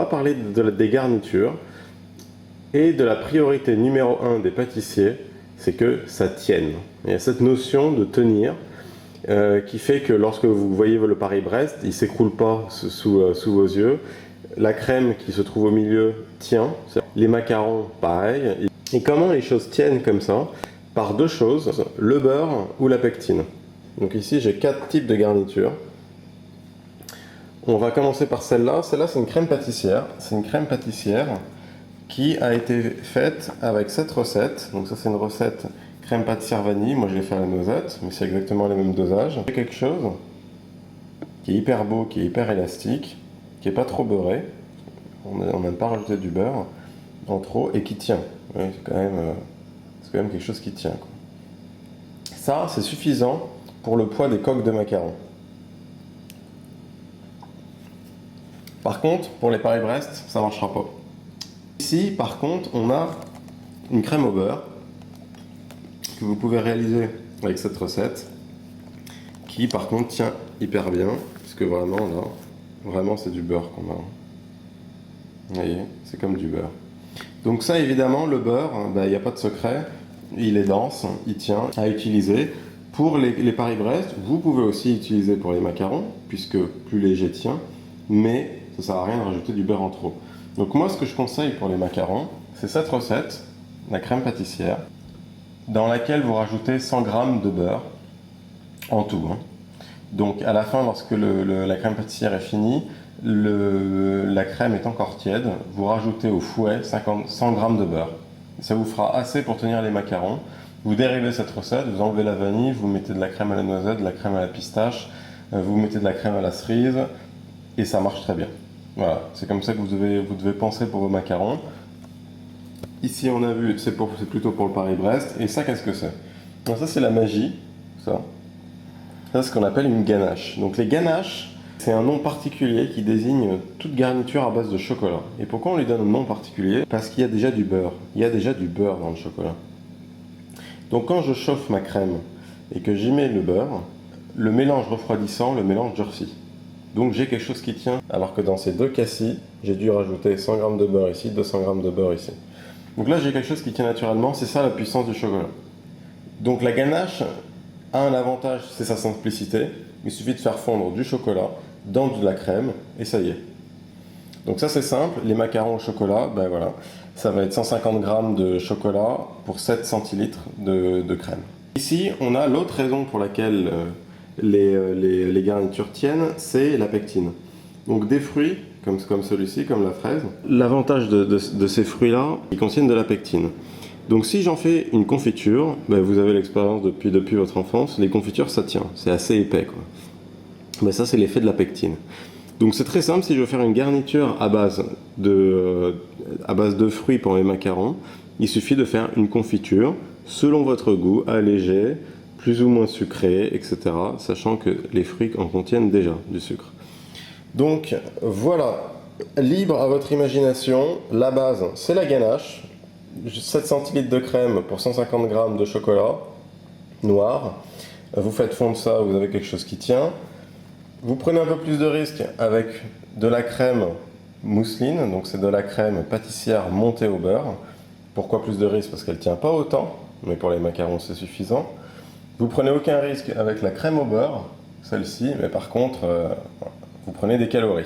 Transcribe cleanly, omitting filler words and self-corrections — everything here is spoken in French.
pas parler des garnitures et de la priorité numéro 1 des pâtissiers, c'est que ça tienne. Il y a cette notion de tenir qui fait que lorsque vous voyez le Paris-Brest, il ne s'écroule pas sous vos yeux. La crème qui se trouve au milieu tient. Les macarons, pareil. Et comment les choses tiennent comme ça? Par deux choses, le beurre ou la pectine. Donc ici, j'ai 4 types de garnitures. On va commencer par celle-là. Celle-là, c'est une crème pâtissière. C'est une crème pâtissière qui a été faite avec cette recette. Donc ça, c'est une recette crème pâtissière vanille. Moi, je l'ai fait à la noisette, mais c'est exactement le même dosage. C'est quelque chose qui est hyper beau, qui est hyper élastique, qui n'est pas trop beurré. On n'aime pas rajouter du beurre en trop et qui tient. Oui, c'est quand même quelque chose qui tient, quoi. Ça, c'est suffisant pour le poids des coques de macarons. Par contre, pour les Paris-Brest, ça ne marchera pas. Ici, par contre, on a une crème au beurre que vous pouvez réaliser avec cette recette qui, par contre, tient hyper bien puisque vraiment, là, vraiment, c'est du beurre qu'on a. Vous voyez, c'est comme du beurre. Donc ça, évidemment, le beurre, il n'y a pas de secret. Il est dense, il tient à utiliser. Pour les Paris-Brest, vous pouvez aussi utiliser pour les macarons, puisque plus léger tient, mais ça ne sert à rien de rajouter du beurre en trop. Donc moi, ce que je conseille pour les macarons, c'est cette recette, la crème pâtissière, dans laquelle vous rajoutez 100 g de beurre en tout. Donc à la fin, lorsque la crème pâtissière est finie, la crème est encore tiède, vous rajoutez au fouet 100 g de beurre. Ça vous fera assez pour tenir les macarons. Vous dérivez cette recette, vous enlevez la vanille, vous mettez de la crème à la noisette, de la crème à la pistache, vous mettez de la crème à la cerise, et ça marche très bien. Voilà, c'est comme ça que vous devez penser pour vos macarons. Ici, on a vu, c'est plutôt pour le Paris-Brest. Et ça, qu'est-ce que c'est? Donc ça, c'est la magie. Ça, c'est ce qu'on appelle une ganache. Donc les ganaches, c'est un nom particulier qui désigne toute garniture à base de chocolat. Et pourquoi on lui donne un nom particulier? Parce qu'il y a déjà du beurre. Il y a déjà du beurre dans le chocolat. Donc quand je chauffe ma crème et que j'y mets le beurre, le mélange refroidissant, le mélange durcit. Donc j'ai quelque chose qui tient, alors que dans ces deux cas-ci, j'ai dû rajouter 100 g de beurre ici, 200 g de beurre ici. Donc là, j'ai quelque chose qui tient naturellement, c'est ça la puissance du chocolat. Donc la ganache a un avantage, c'est sa simplicité. Il suffit de faire fondre du chocolat dans de la crème, et ça y est. Donc ça, c'est simple. Les macarons au chocolat, ben voilà, ça va être 150 g de chocolat pour 7 centilitres de crème. Ici, on a l'autre raison pour laquelle les garnitures tiennent, c'est la pectine. Donc des fruits, comme celui-ci, comme la fraise, l'avantage de ces fruits-là, ils contiennent de la pectine. Donc si j'en fais une confiture, ben vous avez l'expérience depuis votre enfance, les confitures ça tient, c'est assez épais, quoi. Mais ça, c'est l'effet de la pectine. Donc c'est très simple, si je veux faire une garniture à base de fruits pour les macarons, il suffit de faire une confiture selon votre goût, allégée, plus ou moins sucrée, etc. Sachant que les fruits en contiennent déjà du sucre. Donc voilà, libre à votre imagination, la base c'est la ganache, 7 centilitres de crème pour 150 g de chocolat noir. Vous faites fondre ça, vous avez quelque chose qui tient. Vous prenez un peu plus de risque avec de la crème mousseline, donc c'est de la crème pâtissière montée au beurre. Pourquoi plus de risque? Parce qu'elle ne tient pas autant, mais pour les macarons c'est suffisant. Vous prenez aucun risque avec la crème au beurre, celle-ci, mais par contre, vous prenez des calories.